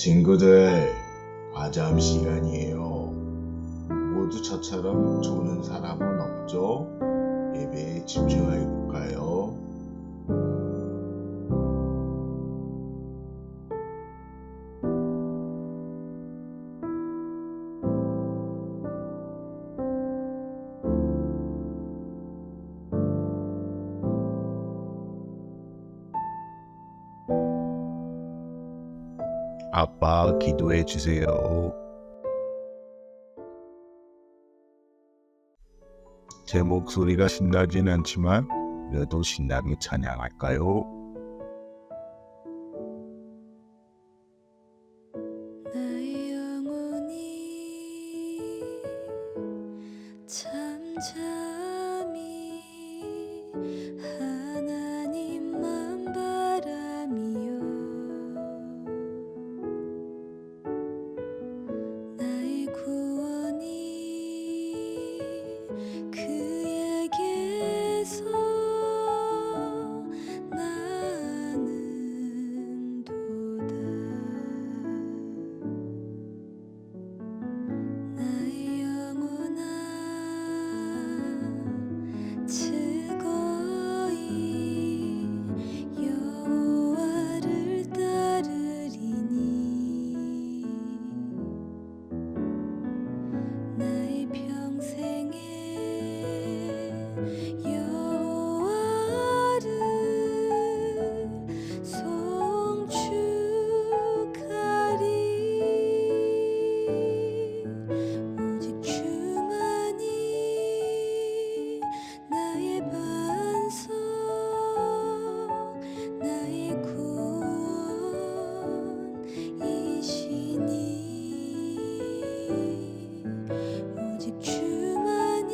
친구들, 과잠 시간이에요. 모두 저처럼 조는 사람은 없죠? 예배에 집중해 볼까요? 아빠, 기도해 주세요. 제 목소리가 신나진 않지만 그래도 신나게 찬양할까요? 나의 영혼이 잠잠히 하나님만 바라미요. 나의 구원이 그에게서 나는 도다. 나의 영혼아 즐거이 여호와를 따르리니. 나의 평생에 여호와를 송축하리. 오직 주만이 나의 반석, 나의 구원이시니. 오직 주만이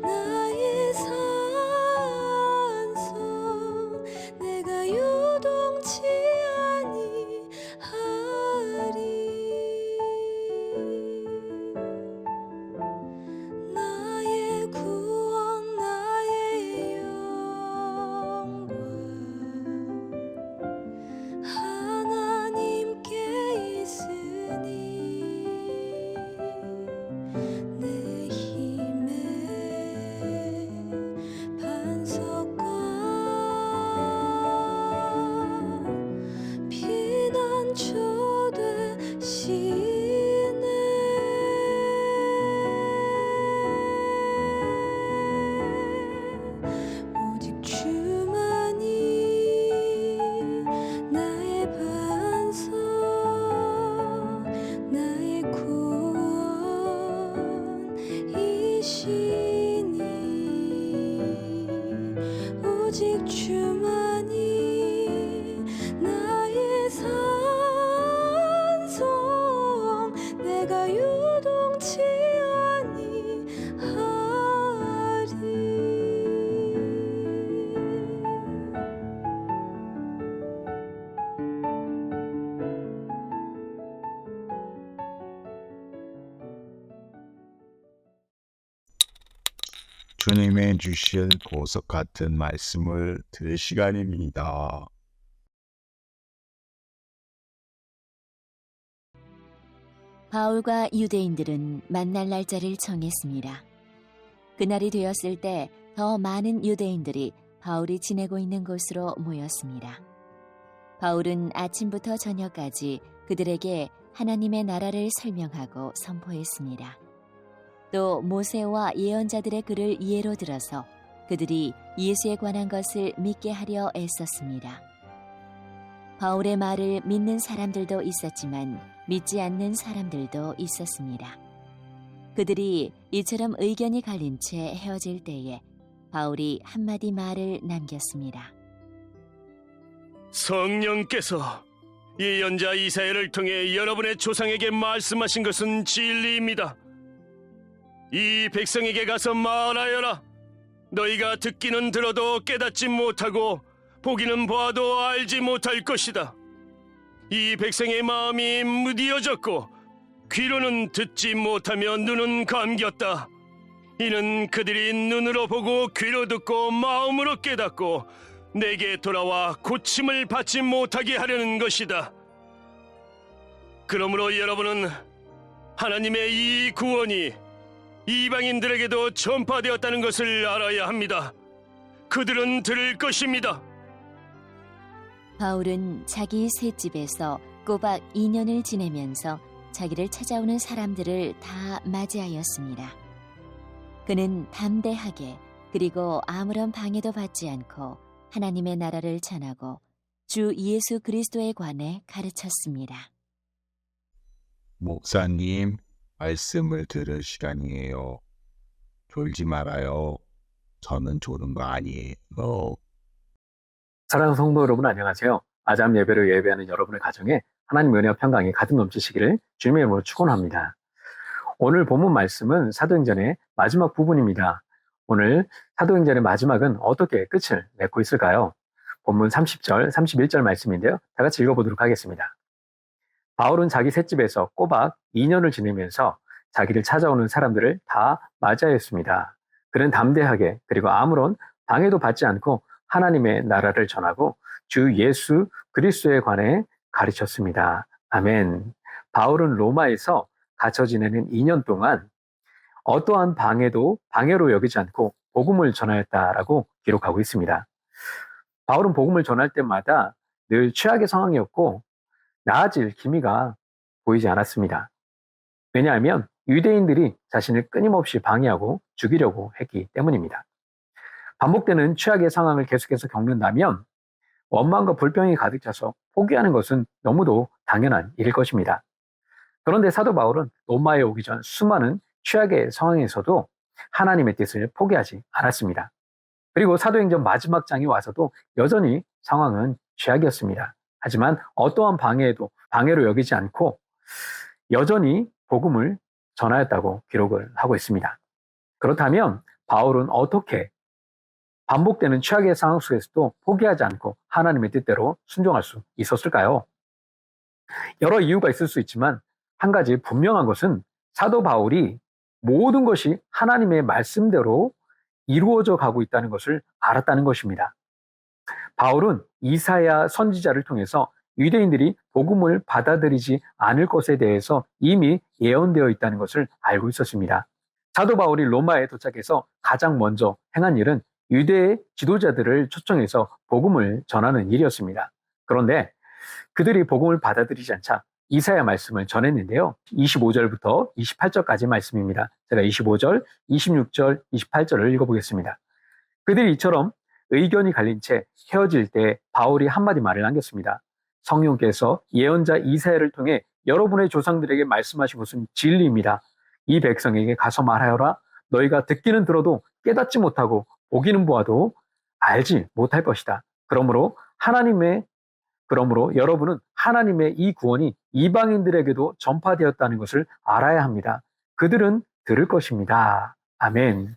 나의 산성, 내가 요동치 아니하리. 나의 구원, 나의 영광 하나님께 있으니. 내 힘의 반석과 피난처 되시네. 오직 주만이 나의 반석, 나의 구원이시니. 오직 주만이 나의 산성, 내가 요동치 아니하리. 주님의 주신 보석 같은 말씀을 들을 시간입니다. 바울과 유대인들은 만날 날짜를 정했습니다. 그날이 되었을 때 더 많은 유대인들이 바울이 지내고 있는 곳으로 모였습니다. 바울은 아침부터 저녁까지 그들에게 하나님의 나라를 설명하고 선포했습니다. 또 모세와 예언자들의 글을 예로 들어서 그들이 예수에 관한 것을 믿게 하려 애썼습니다. 바울의 말을 믿는 사람들도 있었지만 믿지 않는 사람들도 있었습니다. 그들이 이처럼 의견이 갈린 채 헤어질 때에 바울이 한마디 말을 남겼습니다. 성령께서 예언자 이사야를 통해 여러분의 조상에게 말씀하신 것은 진리입니다. 이 백성에게 가서 말하여라. 너희가 듣기는 들어도 깨닫지 못하고 보기는 보아도 알지 못할 것이다. 이 백성의 마음이 무디어졌고 귀로는 듣지 못하며 눈은 감겼다. 이는 그들이 눈으로 보고 귀로 듣고 마음으로 깨닫고 내게 돌아와 고침을 받지 못하게 하려는 것이다. 그러므로 여러분은 하나님의 이 구원이 이방인들에게도 전파되었다는 것을 알아야 합니다. 그들은 들을 것입니다. 바울은 자기 셋집에서 꼬박 2년을 지내면서 자기를 찾아오는 사람들을 다 맞이하였습니다. 그는 담대하게 그리고 아무런 방해도 받지 않고 하나님의 나라를 전하고 주 예수 그리스도에 관해 가르쳤습니다. 목사님, 말씀을 들을 시간이에요. 졸지 말아요. 저는 조는 거 아니에요. 사랑하는 성도 여러분 안녕하세요. 아잠 예배로 예배하는 여러분의 가정에 하나님의 은혜와 평강이 가득 넘치시기를 주님의 이름으로 축원합니다. 오늘 본문 말씀은 사도행전의 마지막 부분입니다. 오늘 사도행전의 마지막은 어떻게 끝을 맺고 있을까요? 본문 30절, 31절 말씀인데요. 다 같이 읽어보도록 하겠습니다. 바울은 자기 셋집에서 꼬박 2년을 지내면서 자기를 찾아오는 사람들을 다 맞이하였습니다. 그는 담대하게 그리고 아무런 방해도 받지 않고 하나님의 나라를 전하고 주 예수 그리스도에 관해 가르쳤습니다. 아멘. 바울은 로마에서 갇혀 지내는 2년 동안 어떠한 방해로 여기지 않고 복음을 전하였다라고 기록하고 있습니다. 바울은 복음을 전할 때마다 늘 최악의 상황이었고 나아질 기미가 보이지 않았습니다. 왜냐하면 유대인들이 자신을 끊임없이 방해하고 죽이려고 했기 때문입니다. 반복되는 최악의 상황을 계속해서 겪는다면 원망과 불평이 가득 차서 포기하는 것은 너무도 당연한 일일 것입니다. 그런데 사도 바울은 로마에 오기 전 수많은 최악의 상황에서도 하나님의 뜻을 포기하지 않았습니다. 그리고 사도행전 마지막 장에 와서도 여전히 상황은 최악이었습니다. 하지만 어떠한 방해로 여기지 않고 여전히 복음을 전하였다고 기록을 하고 있습니다. 그렇다면 바울은 어떻게 반복되는 최악의 상황 속에서도 포기하지 않고 하나님의 뜻대로 순종할 수 있었을까요? 여러 이유가 있을 수 있지만 한 가지 분명한 것은 사도 바울이 모든 것이 하나님의 말씀대로 이루어져 가고 있다는 것을 알았다는 것입니다. 바울은 이사야 선지자를 통해서 유대인들이 복음을 받아들이지 않을 것에 대해서 이미 예언되어 있다는 것을 알고 있었습니다. 사도 바울이 로마에 도착해서 가장 먼저 행한 일은 유대의 지도자들을 초청해서 복음을 전하는 일이었습니다. 그런데 그들이 복음을 받아들이지 않자 이사야 말씀을 전했는데요. 25절부터 28절까지 말씀입니다. 제가 25절, 26절, 28절을 읽어보겠습니다. 그들이 이처럼 의견이 갈린 채 헤어질 때 바울이 한마디 말을 남겼습니다. 성령께서 예언자 이사야를 통해 여러분의 조상들에게 말씀하신 것은 진리입니다. 이 백성에게 가서 말하여라. 너희가 듣기는 들어도 깨닫지 못하고 보기는 보아도 알지 못할 것이다. 그러므로 여러분은 하나님의 이 구원이 이방인들에게도 전파되었다는 것을 알아야 합니다. 그들은 들을 것입니다. 아멘.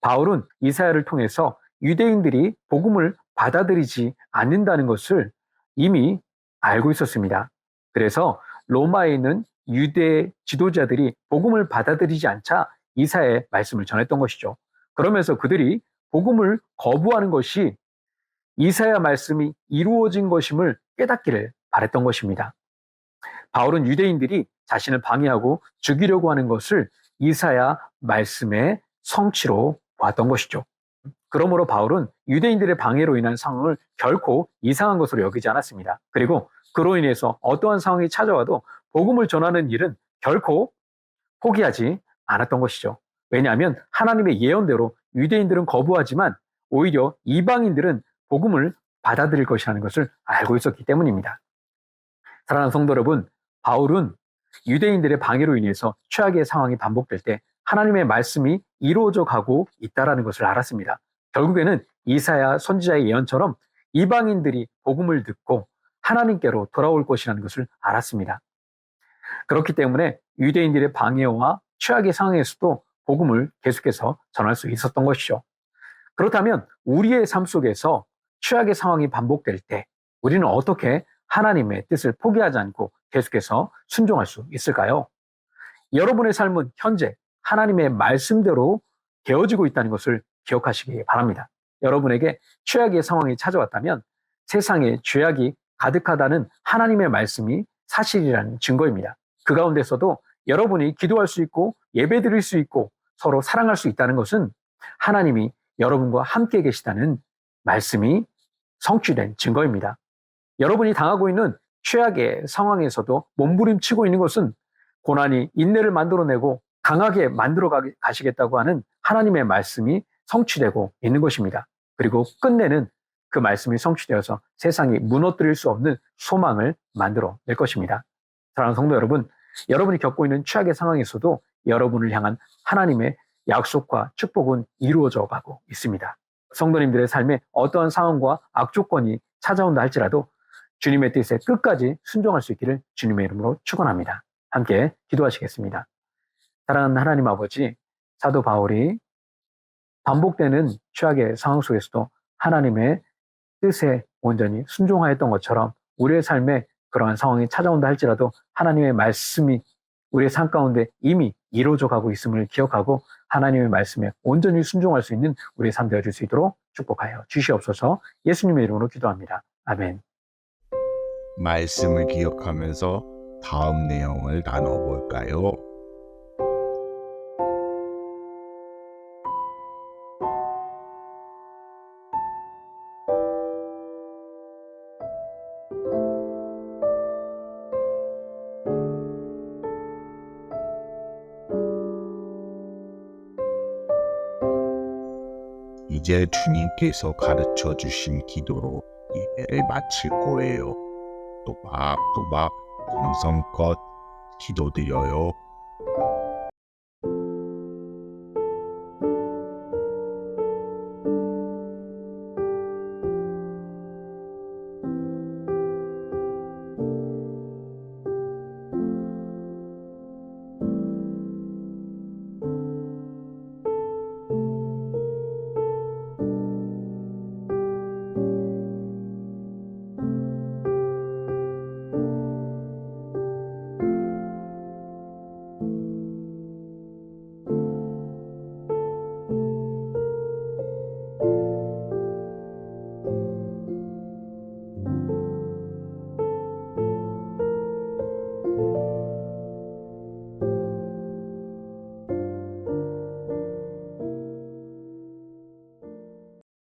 바울은 이사야를 통해서 유대인들이 복음을 받아들이지 않는다는 것을 이미 알고 있었습니다. 그래서 로마에 있는 유대 지도자들이 복음을 받아들이지 않자 이사야의 말씀을 전했던 것이죠. 그러면서 그들이 복음을 거부하는 것이 이사야 말씀이 이루어진 것임을 깨닫기를 바랬던 것입니다. 바울은 유대인들이 자신을 방해하고 죽이려고 하는 것을 이사야 말씀의 성취로 보았던 것이죠. 그러므로 바울은 유대인들의 방해로 인한 상황을 결코 이상한 것으로 여기지 않았습니다. 그리고 그로 인해서 어떠한 상황이 찾아와도 복음을 전하는 일은 결코 포기하지 않았던 것이죠. 왜냐하면 하나님의 예언대로 유대인들은 거부하지만 오히려 이방인들은 복음을 받아들일 것이라는 것을 알고 있었기 때문입니다. 사랑하는 성도 여러분, 바울은 유대인들의 방해로 인해서 최악의 상황이 반복될 때 하나님의 말씀이 이루어져 가고 있다는 것을 알았습니다. 결국에는 이사야 선지자의 예언처럼 이방인들이 복음을 듣고 하나님께로 돌아올 것이라는 것을 알았습니다. 그렇기 때문에 유대인들의 방해와 최악의 상황에서도 복음을 계속해서 전할 수 있었던 것이죠. 그렇다면 우리의 삶 속에서 최악의 상황이 반복될 때 우리는 어떻게 하나님의 뜻을 포기하지 않고 계속해서 순종할 수 있을까요? 여러분의 삶은 현재 하나님의 말씀대로 되어지고 있다는 것을 기억하시기 바랍니다. 여러분에게 최악의 상황이 찾아왔다면 세상에 죄악이 가득하다는 하나님의 말씀이 사실이라는 증거입니다. 그 가운데서도 여러분이 기도할 수 있고 예배 드릴 수 있고 서로 사랑할 수 있다는 것은 하나님이 여러분과 함께 계시다는 말씀이 성취된 증거입니다. 여러분이 당하고 있는 최악의 상황에서도 몸부림치고 있는 것은 고난이 인내를 만들어내고 강하게 만들어 가시겠다고 하는 하나님의 말씀이 성취되고 있는 것입니다. 그리고 끝내는 그 말씀이 성취되어서 세상이 무너뜨릴 수 없는 소망을 만들어낼 것입니다. 사랑하는 성도 여러분, 여러분이 겪고 있는 최악의 상황에서도 여러분을 향한 하나님의 약속과 축복은 이루어져 가고 있습니다. 성도님들의 삶에 어떠한 상황과 악조건이 찾아온다 할지라도 주님의 뜻에 끝까지 순종할 수 있기를 주님의 이름으로 축원합니다. 함께 기도하시겠습니다. 사랑하는 하나님 아버지, 사도 바울이 반복되는 최악의 상황 속에서도 하나님의 뜻에 온전히 순종하였던 것처럼 우리의 삶에 그러한 상황이 찾아온다 할지라도 하나님의 말씀이 우리의 삶 가운데 이미 이루어져 가고 있음을 기억하고 하나님의 말씀에 온전히 순종할 수 있는 우리의 삶 되어줄 수 있도록 축복하여 주시옵소서. 예수님의 이름으로 기도합니다. 아멘. 말씀을 기억하면서 다음 내용을 나눠볼까요? 이제 주님께서 가르쳐 주신 기도로 예배를 마칠 거예요. 또박또박 정성껏 기도드려요.